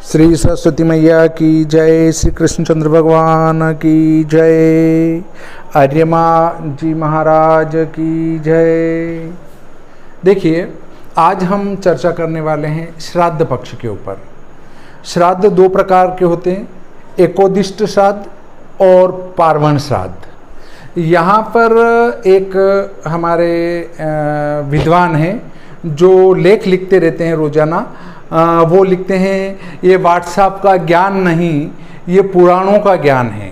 श्री सरस्वती मैया की जय, श्री कृष्णचंद्र भगवान की जय, आर्यमा जी महाराज की जय। देखिए, आज हम चर्चा करने वाले हैं श्राद्ध पक्ष के ऊपर। श्राद्ध दो प्रकार के होते हैं, एकोदिष्ट श्राद्ध और पार्वण श्राद्ध। यहाँ पर एक हमारे विद्वान हैं जो लेख लिखते रहते हैं रोजाना। वो लिखते हैं ये व्हाट्सएप का ज्ञान नहीं, ये पुराणों का ज्ञान है।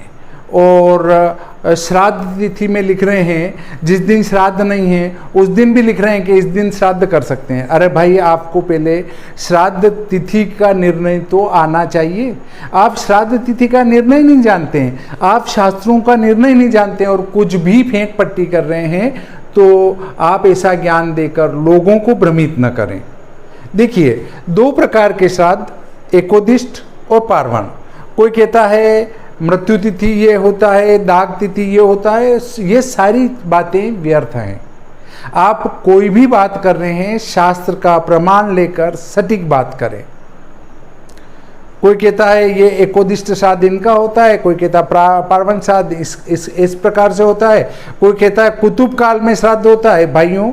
और श्राद्ध तिथि में लिख रहे हैं, जिस दिन श्राद्ध नहीं है उस दिन भी लिख रहे हैं कि इस दिन श्राद्ध कर सकते हैं। अरे भाई, आपको पहले श्राद्ध तिथि का निर्णय तो आना चाहिए। आप श्राद्ध तिथि का निर्णय नहीं जानते हैं, आप शास्त्रों का निर्णय नहीं जानते हैं और कुछ भी फेंक पट्टी कर रहे हैं, तो आप ऐसा ज्ञान देकर लोगों को भ्रमित न करें। देखिए, दो प्रकार के श्राद्ध, एकोदिष्ट और पार्वण। कोई कहता है मृत्यु तिथि ये होता है, दाग तिथि ये होता है, ये सारी बातें व्यर्थ हैं। आप कोई भी बात कर रहे हैं, शास्त्र का प्रमाण लेकर सटीक बात करें। कोई कहता है ये एकोदिष्ट श्राद्ध इनका होता है, कोई कहता पार्वण श्राद्ध इस प्रकार से होता है, कोई कहता है कुतुब काल में श्राद्ध होता है। भाइयों,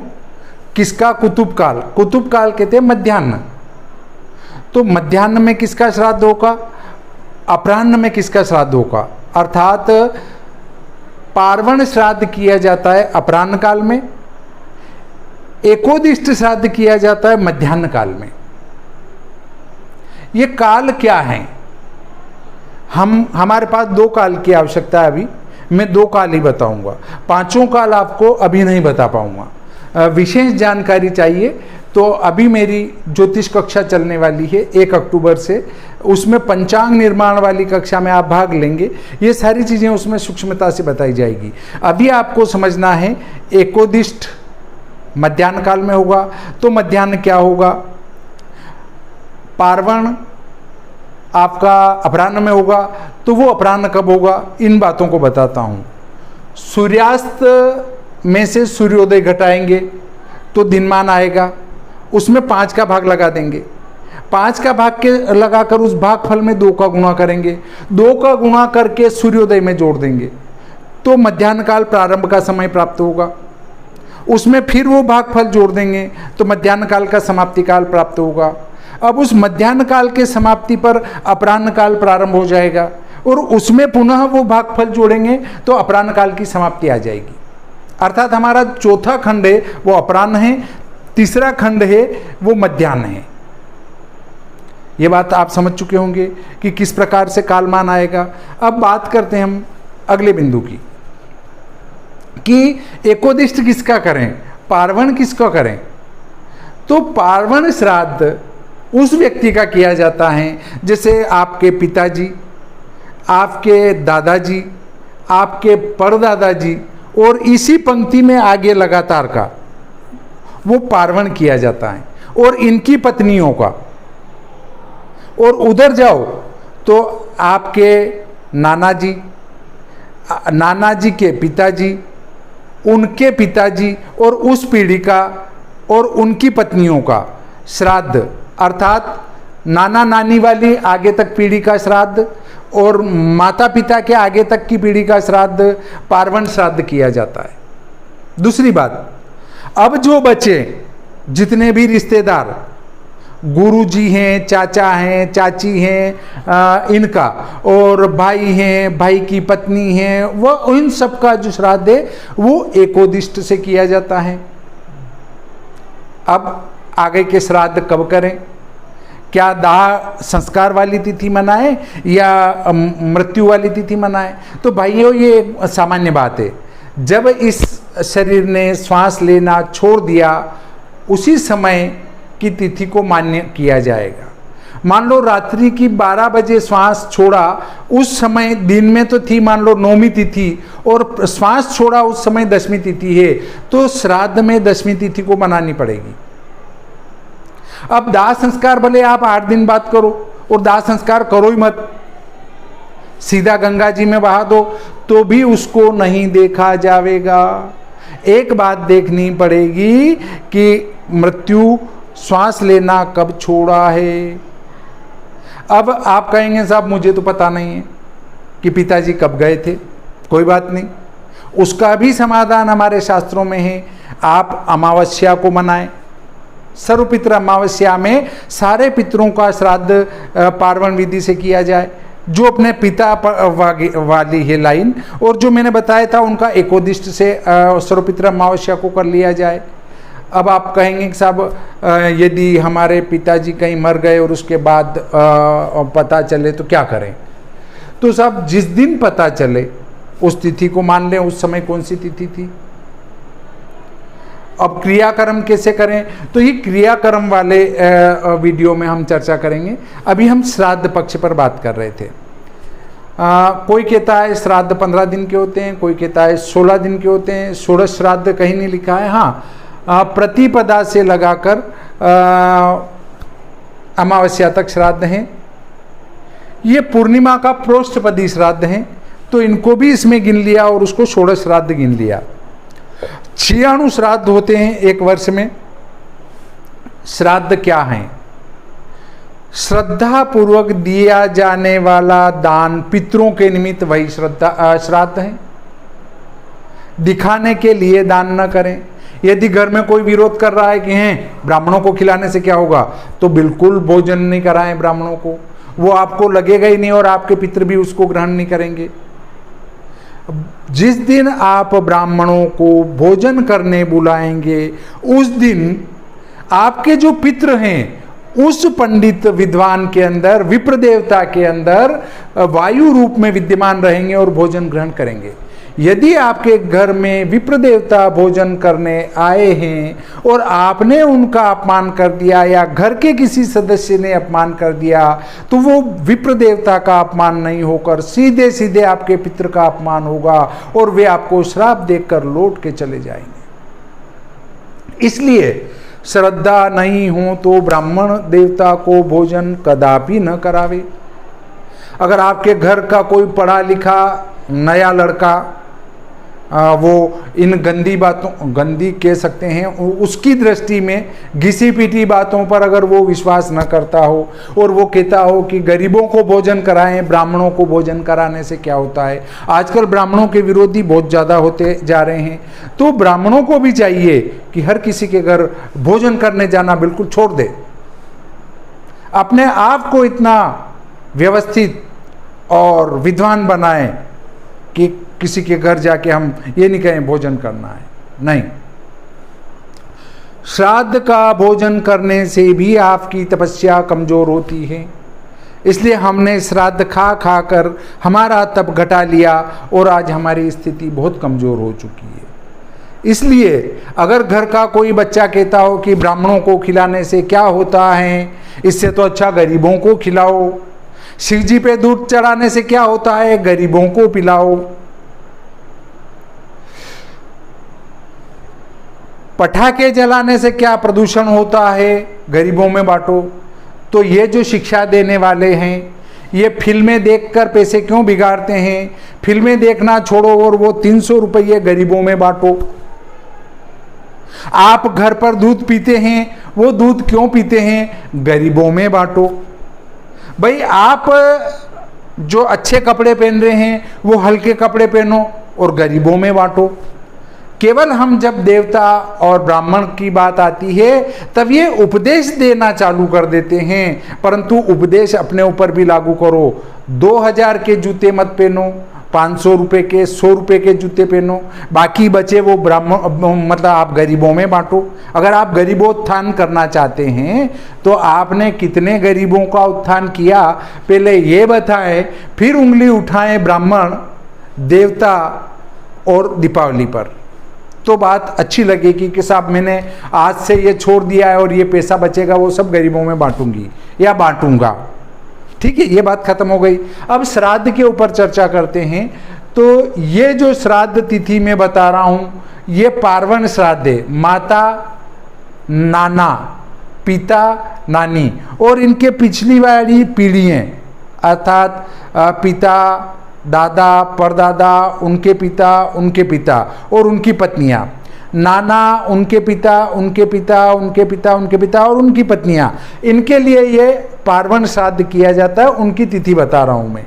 किसका कुतुब काल? कुतुब काल कहते हैं मध्याह्न। तो मध्याह्न में किसका श्राद्ध होगा? अपराह्न में किसका श्राद्ध होगा? अर्थात पार्वण श्राद्ध किया जाता है अपराह्न काल में, एकोदिष्ट श्राद्ध किया जाता है मध्याह्न काल में। ये काल क्या है? हमारे पास दो काल की आवश्यकता है। अभी मैं दो काल ही बताऊंगा, पांचों काल आपको अभी नहीं बता पाऊंगा। विशेष जानकारी चाहिए तो अभी मेरी ज्योतिष कक्षा चलने वाली है 1 अक्टूबर से, उसमें पंचांग निर्माण वाली कक्षा में आप भाग लेंगे। ये सारी चीज़ें उसमें सूक्ष्मता से बताई जाएगी। अभी आपको समझना है एकोदिष्ट मध्याह्न काल में होगा तो मध्याह्न क्या होगा, पार्वण आपका अपराह्न में होगा तो वो अपराह्न कब होगा, इन बातों को बताता हूँ। सूर्यास्त में से सूर्योदय घटाएंगे तो दिनमान आएगा, उसमें 5 का भाग लगा देंगे। 5 का भाग के लगाकर उस भागफल में 2 का गुणा करेंगे, 2 का गुणा करके सूर्योदय में जोड़ देंगे तो मध्याह्न काल प्रारंभ का समय प्राप्त होगा। उसमें फिर वो भागफल जोड़ देंगे तो मध्याह्न काल का समाप्ति काल प्राप्त होगा। अब उस मध्याह्न काल के समाप्ति पर अपराह्न काल प्रारंभ हो जाएगा और उसमें पुनः वो भागफल जोड़ेंगे तो अपराह्न काल की समाप्ति आ जाएगी। अर्थात हमारा चौथा खंड है वो अपराह्न है, तीसरा खंड है वो मध्याह्न है। ये बात आप समझ चुके होंगे कि किस प्रकार से कालमान आएगा। अब बात करते हैं हम अगले बिंदु की कि एकोदिष्ट किसका करें, पार्वण किसका करें। तो पार्वण श्राद्ध उस व्यक्ति का किया जाता है जैसे आपके पिताजी, आपके दादाजी, आपके परदादाजी और इसी पंक्ति में आगे लगातार का वो पार्वण किया जाता है, और इनकी पत्नियों का। और उधर जाओ तो आपके नानाजी, नानाजी के पिताजी, उनके पिताजी और उस पीढ़ी का और उनकी पत्नियों का श्राद्ध, अर्थात नाना नानी वाली आगे तक पीढ़ी का श्राद्ध और माता पिता के आगे तक की पीढ़ी का श्राद्ध पार्वण श्राद्ध किया जाता है। दूसरी बात, अब जो बचे जितने भी रिश्तेदार, गुरुजी हैं, चाचा हैं, चाची हैं, इनका और भाई हैं, भाई की पत्नी हैं, वो इन सब का जो श्राद्ध है वो एकोदिष्ट से किया जाता है। अब आगे के श्राद्ध कब करें? क्या दाह संस्कार वाली तिथि मनाएं या मृत्यु वाली तिथि मनाएं? तो भाइयों, ये सामान्य बात है। जब इस शरीर ने श्वास लेना छोड़ दिया उसी समय की तिथि को मान्य किया जाएगा। मान लो रात्रि की 12 बजे श्वास छोड़ा, उस समय दिन में तो थी मान लो 9वीं तिथि और श्वास छोड़ा उस समय 10वीं तिथि है, तो श्राद्ध में 10वीं तिथि को मनानी पड़ेगी। अब दाह संस्कार भले आप 8 दिन बाद करो और दाह संस्कार करो ही मत, सीधा गंगा जी में बहा दो तो भी उसको नहीं देखा जाएगा। एक बात देखनी पड़ेगी कि मृत्यु श्वास लेना कब छोड़ा है। अब आप कहेंगे साहब मुझे तो पता नहीं है कि पिताजी कब गए थे। कोई बात नहीं, उसका भी समाधान हमारे शास्त्रों में है। आप अमावस्या को मनाएं। सर्वपित्र अमावस्या में सारे पितरों का श्राद्ध पार्वण विधि से किया जाए। जो अपने पिता वाली है लाइन, और जो मैंने बताया था उनका एकोदिष्ट से सर्वपित्र अमावस्या को कर लिया जाए। अब आप कहेंगे कि साहब यदि हमारे पिताजी कहीं मर गए और उसके बाद पता चले तो क्या करें? तो साहब जिस दिन पता चले उस तिथि को मान लें। उस समय कौन सी तिथि थी? अब क्रियाकर्म कैसे करें, तो ये क्रियाकर्म वाले वीडियो में हम चर्चा करेंगे। अभी हम श्राद्ध पक्ष पर बात कर रहे थे। कोई कहता है श्राद्ध 15 दिन के होते हैं, कोई कहता है 16 दिन के होते हैं। 16 श्राद्ध कहीं नहीं लिखा है। हाँ, प्रतिपदा से लगाकर अमावस्या तक श्राद्ध हैं। ये पूर्णिमा का प्रोष्ठपदी श्राद्ध हैं, तो इनको भी इसमें गिन लिया और उसको 16 श्राद्ध गिन लिया। 96 श्राद्ध होते हैं एक वर्ष में। श्राद्ध क्या हैं? श्रद्धा पूर्वक दिया जाने वाला दान पितरों के निमित्त, वही श्राद्ध है। दिखाने के लिए दान न करें। यदि घर में कोई विरोध कर रहा है कि हैं ब्राह्मणों को खिलाने से क्या होगा, तो बिल्कुल भोजन नहीं कराएं ब्राह्मणों को। वो आपको लगेगा ही नहीं और आपके पितर भी उसको ग्रहण नहीं करेंगे। जिस दिन आप ब्राह्मणों को भोजन करने बुलाएंगे उस दिन आपके जो पितर हैं उस पंडित विद्वान के अंदर, विप्र देवता के अंदर वायु रूप में विद्यमान रहेंगे और भोजन ग्रहण करेंगे। यदि आपके घर में विप्र देवता भोजन करने आए हैं और आपने उनका अपमान कर दिया या घर के किसी सदस्य ने अपमान कर दिया, तो वो विप्र देवता का अपमान नहीं होकर सीधे सीधे आपके पितर का अपमान होगा और वे आपको श्राप देकर लौट के चले जाएंगे। इसलिए श्रद्धा नहीं हो तो ब्राह्मण देवता को भोजन कदापि न करावे। अगर आपके घर का कोई पढ़ा लिखा नया लड़का वो इन गंदी बातों, गंदी कह सकते हैं, उसकी दृष्टि में घिसी पीटी बातों पर अगर वो विश्वास न करता हो और वो कहता हो कि गरीबों को भोजन कराएं, ब्राह्मणों को भोजन कराने से क्या होता है। आजकल ब्राह्मणों के विरोधी बहुत ज़्यादा होते जा रहे हैं, तो ब्राह्मणों को भी चाहिए कि हर किसी के घर भोजन करने जाना बिल्कुल छोड़ दे। अपने आप को इतना व्यवस्थित और विद्वान बनाएं कि किसी के घर जाके हम ये नहीं कहें भोजन करना है। नहीं, श्राद्ध का भोजन करने से भी आपकी तपस्या कमजोर होती है। इसलिए हमने श्राद्ध खा खा कर हमारा तप घटा लिया और आज हमारी स्थिति बहुत कमजोर हो चुकी है। इसलिए अगर घर का कोई बच्चा कहता हो कि ब्राह्मणों को खिलाने से क्या होता है, इससे तो अच्छा गरीबों को खिलाओ, शिव जी पे दूध चढ़ाने से क्या होता है, गरीबों को पिलाओ, पटाखे जलाने से क्या प्रदूषण होता है, गरीबों में बांटो। तो ये जो शिक्षा देने वाले हैं ये फिल्में देखकर पैसे क्यों बिगाड़ते हैं? फिल्में देखना छोड़ो और वो 300 रुपये गरीबों में बांटो। आप घर पर दूध पीते हैं, वो दूध क्यों पीते हैं, गरीबों में बांटो। भाई आप जो अच्छे कपड़े पहन रहे हैं वो हल्के कपड़े पहनो और गरीबों में बांटो। केवल हम जब देवता और ब्राह्मण की बात आती है तब ये उपदेश देना चालू कर देते हैं, परंतु उपदेश अपने ऊपर भी लागू करो। 2000 के जूते मत पहनो, 500 रुपये के, 100 रुपये के जूते पहनो, बाकी बचे वो ब्राह्मण मतलब आप गरीबों में बांटो। अगर आप गरीबोत्थान करना चाहते हैं तो आपने कितने गरीबों का उत्थान किया पहले ये बताएं, फिर उंगली उठाएं ब्राह्मण, देवता और दीपावली पर, तो बात अच्छी लगेगी कि साहब मैंने आज से ये छोड़ दिया है और ये पैसा बचेगा वो सब गरीबों में बांटूंगी या बांटूंगा। ठीक है, ये बात खत्म हो गई। अब श्राद्ध के ऊपर चर्चा करते हैं। तो ये जो श्राद्ध तिथि में बता रहा हूँ ये पार्वण श्राद्ध है। माता, नाना, पिता, नानी और इनके पिछली वाली पीढ़ियाँ अर्थात पिता, दादा, परदादा, उनके पिता और उनकी पत्नियां, नाना, उनके पिता, उनके पिता, उनके पिता, उनके पिता और उनकी पत्नियां, इनके लिए ये पार्वन श्राद्ध किया जाता है, उनकी तिथि बता रहा हूँ मैं।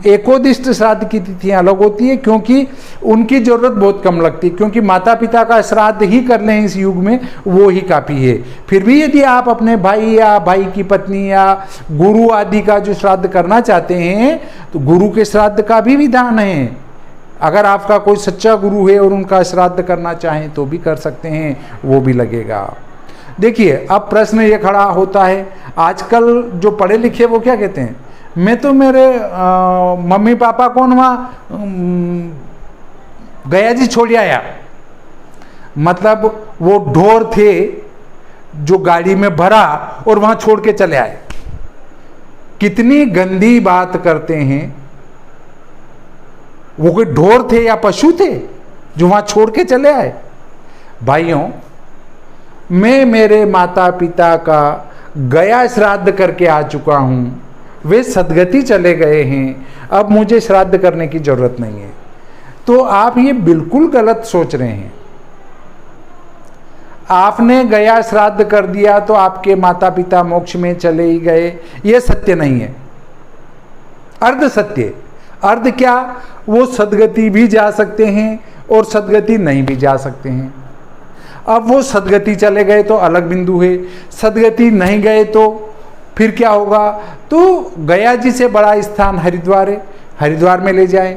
एकोदिष्ट श्राद्ध की तिथियाँ अलग होती है, क्योंकि उनकी जरूरत बहुत कम लगती है, क्योंकि माता पिता का श्राद्ध ही कर लें इस युग में वो ही काफ़ी है। फिर भी यदि आप अपने भाई या भाई की पत्नी या गुरु आदि का जो श्राद्ध करना चाहते हैं तो गुरु के श्राद्ध का भी विधान है। अगर आपका कोई सच्चा गुरु है और उनका श्राद्ध करना चाहें तो भी कर सकते हैं, वो भी लगेगा। देखिए, अब प्रश्न ये खड़ा होता है, आजकल जो पढ़े लिखे वो क्या कहते हैं, मैं तो मेरे मम्मी पापा को वहाँ गया जी छोड़ आया, मतलब वो ढोर थे जो गाड़ी में भरा और वहाँ छोड़ के चले आए। कितनी गंदी बात करते हैं। वो कोई ढोर थे या पशु थे जो वहां छोड़ के चले आए? भाइयों, मैं मेरे माता पिता का गया श्राद्ध करके आ चुका हूं, वे सदगति चले गए हैं, अब मुझे श्राद्ध करने की जरूरत नहीं है। तो आप ये बिल्कुल गलत सोच रहे हैं। आपने गया श्राद्ध कर दिया तो आपके माता पिता मोक्ष में चले ही गए, ये सत्य नहीं है, अर्ध सत्य। अर्ध क्या, वो सदगति भी जा सकते हैं और सदगति नहीं भी जा सकते हैं। अब वो सदगति चले गए तो अलग बिंदु है, सदगति नहीं गए तो फिर क्या होगा? तो गया जी से बड़ा स्थान हरिद्वार है, हरिद्वार में ले जाएं।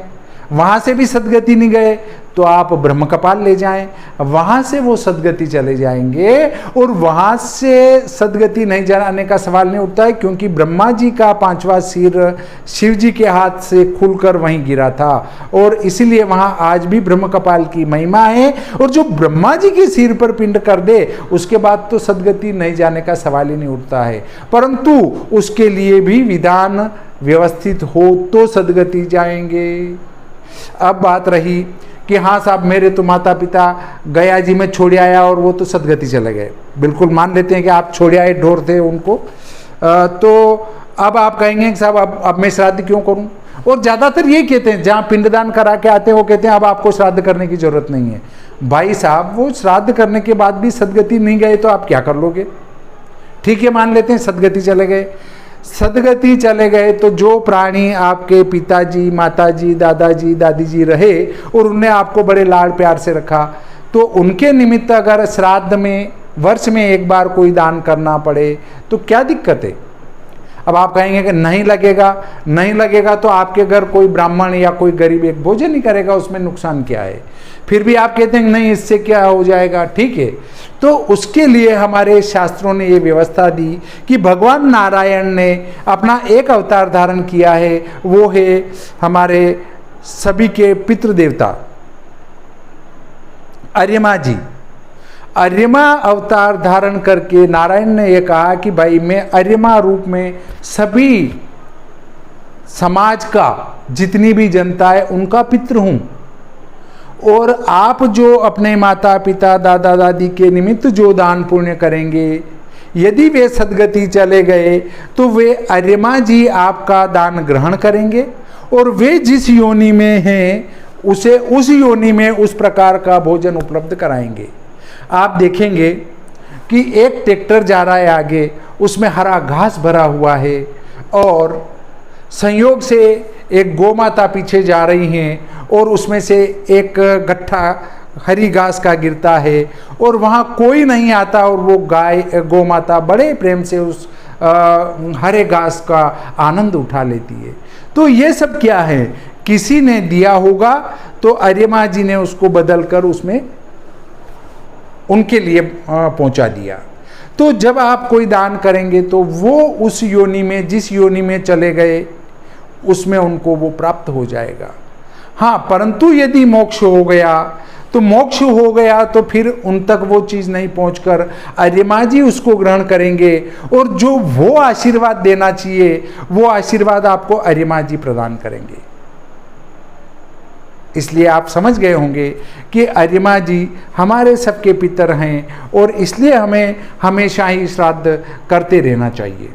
वहाँ से भी सदगति नहीं गए तो आप ब्रह्म कपाल ले जाएं, वहाँ से वो सदगति चले जाएंगे। और वहाँ से सदगति नहीं जाने का सवाल नहीं उठता है, क्योंकि ब्रह्मा जी का 5वां सिर शिव जी के हाथ से खुलकर वहीं गिरा था, और इसीलिए वहाँ आज भी ब्रह्म कपाल की महिमा है। और जो ब्रह्मा जी के सिर पर पिंड कर दे उसके बाद तो सदगति नहीं जाने का सवाल ही नहीं उठता है, परंतु उसके लिए भी विधान व्यवस्थित हो तो सदगति जाएंगे। अब बात रही कि हाँ साहब, मेरे तो माता पिता गया जी में छोड़ आया और वो तो सदगति चले गए। बिल्कुल मान लेते हैं कि आप छोड़ आए, ढोर थे उनको, तो अब आप कहेंगे कि साहब अब मैं श्राद्ध क्यों करूं? और ज़्यादातर यही कहते हैं, जहाँ पिंडदान करा के आते हैं वो कहते हैं अब आपको श्राद्ध करने की जरूरत नहीं है। भाई साहब, वो श्राद्ध करने के बाद भी सदगति नहीं गए तो आप क्या कर लोगे? ठीक है, मान लेते हैं सदगति चले गए। सदगति चले गए तो जो प्राणी आपके पिताजी, माताजी, दादाजी, दादी जी रहे और उन्हें आपको बड़े लाड प्यार से रखा, तो उनके निमित्त अगर श्राद्ध में वर्ष में एक बार कोई दान करना पड़े तो क्या दिक्कत है? अब आप कहेंगे कि नहीं लगेगा, नहीं लगेगा तो आपके घर कोई ब्राह्मण या कोई गरीब एक भोजन नहीं करेगा, उसमें नुकसान क्या है? फिर भी आप कहते हैं नहीं, इससे क्या हो जाएगा? ठीक है, तो उसके लिए हमारे शास्त्रों ने ये व्यवस्था दी कि भगवान नारायण ने अपना एक अवतार धारण किया है, वो है हमारे सभी के पितृदेवता अर्यमा जी। अर्यमा अवतार धारण करके नारायण ने यह कहा कि भाई मैं अर्यमा रूप में सभी समाज का जितनी भी जनता है उनका पितृ हूं, और आप जो अपने माता पिता दादा दादी के निमित्त जो दान पुण्य करेंगे, यदि वे सदगति चले गए तो वे अर्यमा जी आपका दान ग्रहण करेंगे, और वे जिस योनि में हैं उसे उस योनि में उस प्रकार का भोजन उपलब्ध कराएंगे। आप देखेंगे कि एक ट्रैक्टर जा रहा है आगे, उसमें हरा घास भरा हुआ है, और संयोग से एक गौ माता पीछे जा रही हैं और उसमें से एक गट्ठा हरी घास का गिरता है और वहाँ कोई नहीं आता, और वो गौ माता बड़े प्रेम से उस हरे घास का आनंद उठा लेती है। तो ये सब क्या है? किसी ने दिया होगा तो अर्यमा जी ने उसको बदल कर उसमें उनके लिए पहुंचा दिया। तो जब आप कोई दान करेंगे तो वो उस योनि में, जिस योनि में चले गए उसमें उनको वो प्राप्त हो जाएगा। हाँ, परंतु यदि मोक्ष हो गया तो मोक्ष हो गया तो फिर उन तक वो चीज़ नहीं पहुंचकर अर्यमा जी उसको ग्रहण करेंगे, और जो वो आशीर्वाद देना चाहिए वो आशीर्वाद आपको अर्यमा जी प्रदान करेंगे। इसलिए आप समझ गए होंगे कि अर्यमा जी हमारे सबके पितर हैं, और इसलिए हमें हमेशा ही श्राद्ध करते रहना चाहिए।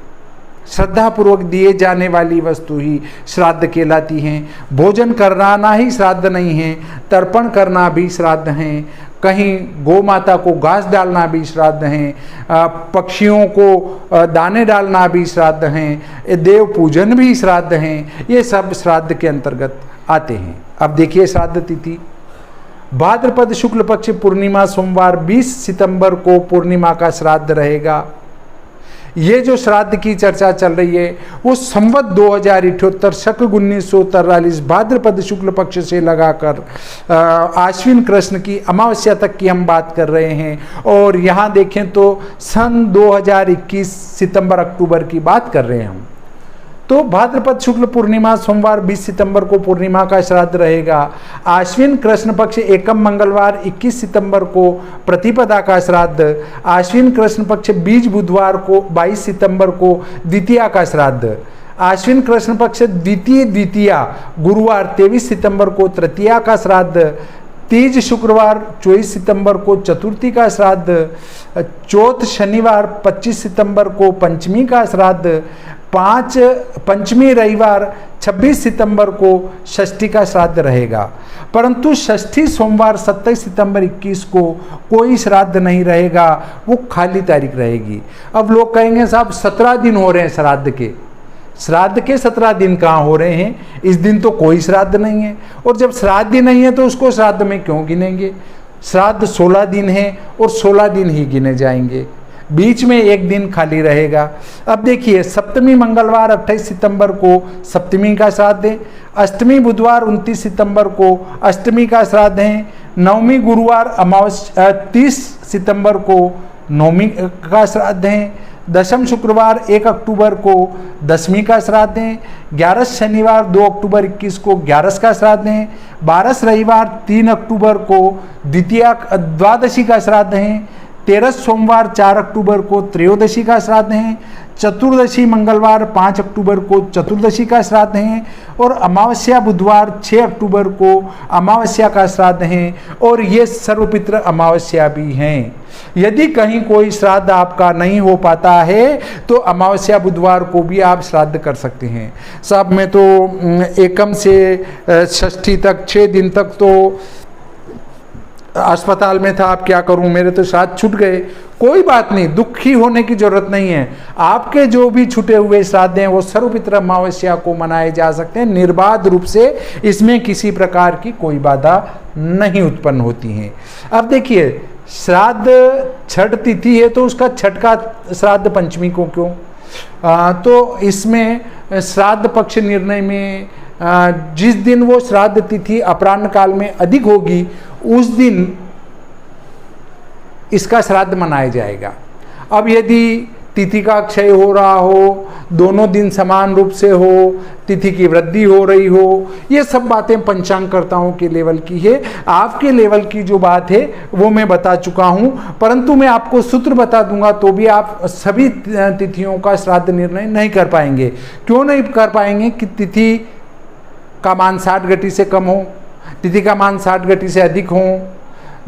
श्रद्धापूर्वक दिए जाने वाली वस्तु ही श्राद्ध कहलाती हैं। भोजन कराना ही श्राद्ध नहीं है, तर्पण करना भी श्राद्ध हैं, कहीं गौ माता को घास डालना भी श्राद्ध हैं, पक्षियों को दाने डालना भी श्राद्ध हैं, देव पूजन भी श्राद्ध हैं, ये सब श्राद्ध के अंतर्गत आते हैं। अब देखिए श्राद्ध तिथि, भाद्रपद शुक्ल पक्ष पूर्णिमा सोमवार 20 सितंबर को पूर्णिमा का श्राद्ध रहेगा। ये जो श्राद्ध की चर्चा चल रही है वो संवत 2078 शक 1943 भाद्रपद शुक्ल पक्ष से लगाकर आश्विन कृष्ण की अमावस्या तक की हम बात कर रहे हैं। और यहाँ देखें तो सन 2021 सितंबर अक्टूबर की बात कर रहे हैं हम। तो भाद्रपद शुक्ल पूर्णिमा सोमवार 20 सितंबर को पूर्णिमा का श्राद्ध रहेगा। आश्विन कृष्ण पक्ष एकम मंगलवार 21 सितंबर को प्रतिपदा का श्राद्ध। आश्विन कृष्ण पक्ष बीज बुधवार को 22 सितंबर को द्वितीया का श्राद्ध। आश्विन कृष्ण पक्ष द्वितीया गुरुवार 23 सितंबर को तृतीया का श्राद्ध। तीज शुक्रवार 24 सितंबर को चतुर्थी का श्राद्ध। चौथ शनिवार 25 सितंबर को पंचमी का श्राद्ध। पंचमी रविवार 26 सितंबर को षष्ठी का श्राद्ध रहेगा। परंतु षष्ठी सोमवार 27 सितंबर 21 को कोई श्राद्ध नहीं रहेगा, वो खाली तारीख रहेगी। अब लोग कहेंगे साहब 17 दिन हो रहे हैं श्राद्ध के 17 दिन कहाँ हो रहे हैं, इस दिन तो कोई श्राद्ध नहीं है। और जब श्राद्ध ही नहीं है तो उसको श्राद्ध में क्यों गिनेंगे। श्राद्ध 16 दिन है और 16 दिन ही गिने जाएंगे, बीच में एक दिन खाली रहेगा। अब देखिए सप्तमी मंगलवार 28 सितंबर को सप्तमी का श्राद्ध है। अष्टमी बुधवार 29 सितंबर को अष्टमी का श्राद्ध है। नवमी गुरुवार अमावस्या 30 सितंबर को नवमी का श्राद्ध है। दशम शुक्रवार 1 अक्टूबर को दशमी का श्राद्ध है। 11 शनिवार 2 अक्टूबर 21 को 11 का श्राद्ध है। 12 रविवार 3 अक्टूबर को द्वादशी का श्राद्ध है। 13 सोमवार 4 अक्टूबर को त्रयोदशी का श्राद्ध है। चतुर्दशी मंगलवार 5 अक्टूबर को चतुर्दशी का श्राद्ध है। और अमावस्या बुधवार 6 अक्टूबर को अमावस्या का श्राद्ध है। और ये सर्वपित्र अमावस्या भी हैं। यदि कहीं कोई श्राद्ध आपका नहीं हो पाता है तो अमावस्या बुधवार को भी आप श्राद्ध कर सकते हैं। साहब मैं तो एकम से षष्ठी तक 6 दिन तक तो अस्पताल में था, आप क्या करूं, मेरे तो श्राद्ध छूट गए। कोई बात नहीं, दुखी होने की जरूरत नहीं है। आपके जो भी छूटे हुए श्राद्ध हैं वो सर्वपित्र अमावस्या को मनाए जा सकते हैं निर्बाध रूप से, इसमें किसी प्रकार की कोई बाधा नहीं उत्पन्न होती है। अब देखिए श्राद्ध छठ तिथि है तो उसका छठ का श्राद्ध पंचमी को क्यों, तो इसमें श्राद्ध पक्ष निर्णय में जिस दिन वो श्राद्ध तिथि अपराह्न काल में अधिक होगी उस दिन इसका श्राद्ध मनाया जाएगा। अब यदि तिथि का क्षय हो रहा हो, दोनों दिन समान रूप से हो, तिथि की वृद्धि हो रही हो, ये सब बातें पंचांगकर्ताओं के लेवल की है। आपके लेवल की जो बात है वो मैं बता चुका हूं, परंतु मैं आपको सूत्र बता दूंगा तो भी आप सभी तिथियों का श्राद्ध निर्णय नहीं कर पाएंगे। क्यों नहीं कर पाएंगे कि तिथि का मान 60 घटी से कम हो, तिथि का मान 60 घटी से अधिक हो,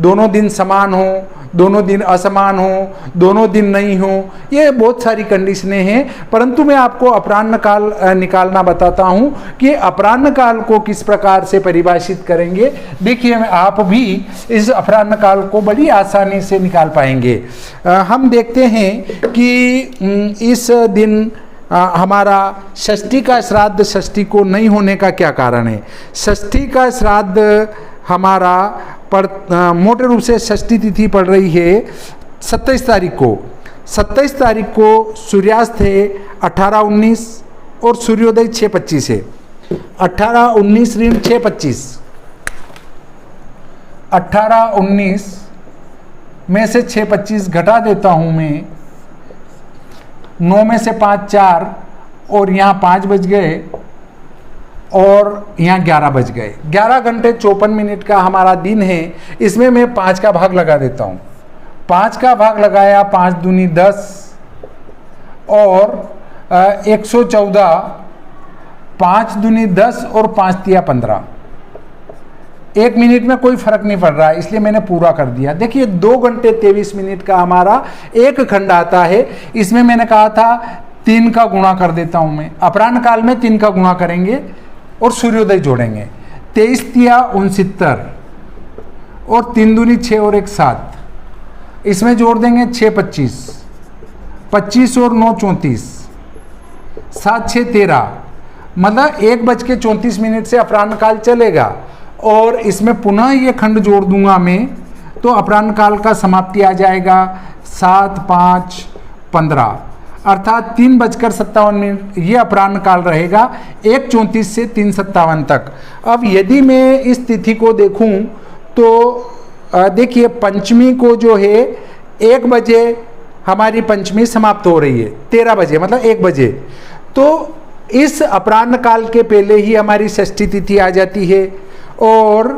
दोनों दिन समान हो, दोनों दिन असमान हो, दोनों दिन नहीं हो, ये बहुत सारी कंडीशनें हैं। परंतु मैं आपको अपराह्न काल निकालना बताता हूं कि अपराह्न काल को किस प्रकार से परिभाषित करेंगे। देखिए आप भी इस अपराह्न काल को बड़ी आसानी से निकाल पाएंगे। हम देखते हैं कि इस दिन हमारा षष्ठी का श्राद्ध षष्ठी को नहीं होने का क्या कारण है। षष्ठी का श्राद्ध हमारा मोटे रूप से षष्ठी तिथि पड़ रही है 27 तारीख को। 27 तारीख को सूर्यास्त है 18-19 और सूर्योदय 6:25 है। 18-19 ऋण 6:25, 18-19 में से 6:25 घटा देता हूं मैं, 9 में से 5 4 और यहाँ 5 बज गए और यहाँ 11 बज गए। 11 घंटे 54 मिनट का हमारा दिन है। इसमें मैं 5 का भाग लगा देता हूँ। 5 का भाग लगाया, 5 दूनी 10 और 114, 5 दूनी 10 और 5 तिया 15। 1 मिनट में कोई फर्क नहीं पड़ रहा है, इसलिए मैंने पूरा कर दिया। देखिए 2 घंटे 23 मिनट का हमारा एक खंड आता है। इसमें मैंने कहा था 3 का गुणा कर देता हूं मैं। अपराह्न काल में 3 का गुणा करेंगे और सूर्योदय जोड़ेंगे। 23 तिया 69 और 3 दूनी 6 और 1 7, इसमें जोड़ देंगे 6 25, 25 और 9 34, 7 6 13, मतलब 1:34 से अपराह्न काल चलेगा। और इसमें पुनः ये खंड जोड़ दूंगा मैं, तो अपराह्न काल का समाप्ति आ जाएगा 7 5 15, अर्थात 3:57 ये अपराह्न काल रहेगा 1:34 से 3:57 तक। अब यदि मैं इस तिथि को देखूं तो देखिए पंचमी को जो है 1 बजे हमारी पंचमी समाप्त हो रही है, 13 बजे मतलब 1 बजे, तो इस अपराह्न काल के पहले ही हमारी षष्ठी तिथि आ जाती है और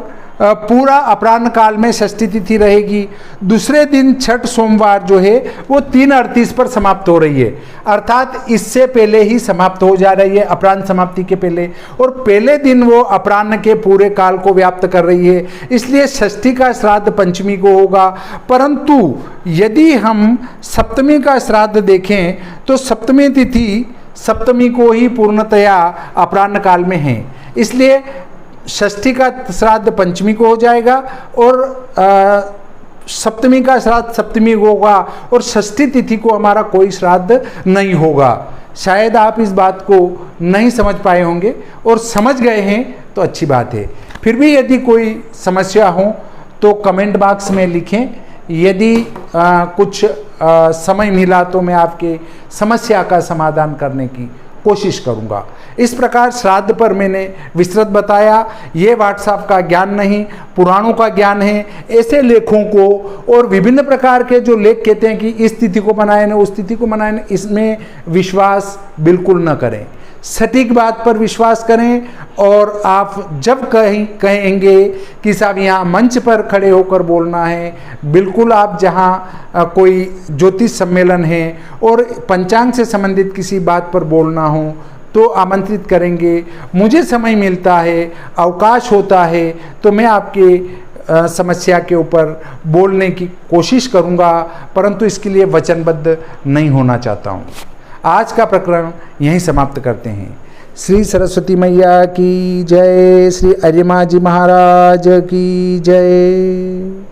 पूरा अपराह्न काल में षष्ठी तिथि रहेगी। दूसरे दिन छठ सोमवार जो है वो 3:38 पर समाप्त हो रही है, अर्थात इससे पहले ही समाप्त हो जा रही है, अपराह्न समाप्ति के पहले, और पहले दिन वो अपराह्न के पूरे काल को व्याप्त कर रही है, इसलिए षष्ठी का श्राद्ध पंचमी को होगा। परंतु यदि हम सप्तमी का श्राद्ध देखें तो सप्तमी तिथि सप्तमी को ही पूर्णतया अपराह्न काल में है, इसलिए षष्ठी का श्राद्ध पंचमी को हो जाएगा और सप्तमी का श्राद्ध सप्तमी को होगा और षष्ठी तिथि को हमारा कोई श्राद्ध नहीं होगा। शायद आप इस बात को नहीं समझ पाए होंगे, और समझ गए हैं तो अच्छी बात है। फिर भी यदि कोई समस्या हो तो कमेंट बॉक्स में लिखें, यदि कुछ समय मिला तो मैं आपके समस्या का समाधान करने की कोशिश करूंगा। इस प्रकार श्राद्ध पर मैंने विस्तृत बताया। ये व्हाट्सएप का ज्ञान नहीं, पुराणों का ज्ञान है। ऐसे लेखों को और विभिन्न प्रकार के जो लेख कहते हैं कि इस तिथि को मनाए न उस तिथि को मनाए न, इसमें विश्वास बिल्कुल न करें। सटीक बात पर विश्वास करें, और आप जब कहेंगे कि साहब यहाँ मंच पर खड़े होकर बोलना है, बिल्कुल आप जहाँ कोई ज्योतिष सम्मेलन है और पंचांग से संबंधित किसी बात पर बोलना हो तो आमंत्रित करेंगे। मुझे समय मिलता है, अवकाश होता है, तो मैं आपके समस्या के ऊपर बोलने की कोशिश करूँगा, परंतु इसके लिए वचनबद्ध नहीं होना चाहता हूँ। आज का प्रकरण यहीं समाप्त करते हैं। श्री सरस्वती मैया की जय, श्री अर्यमा जी महाराज की जय।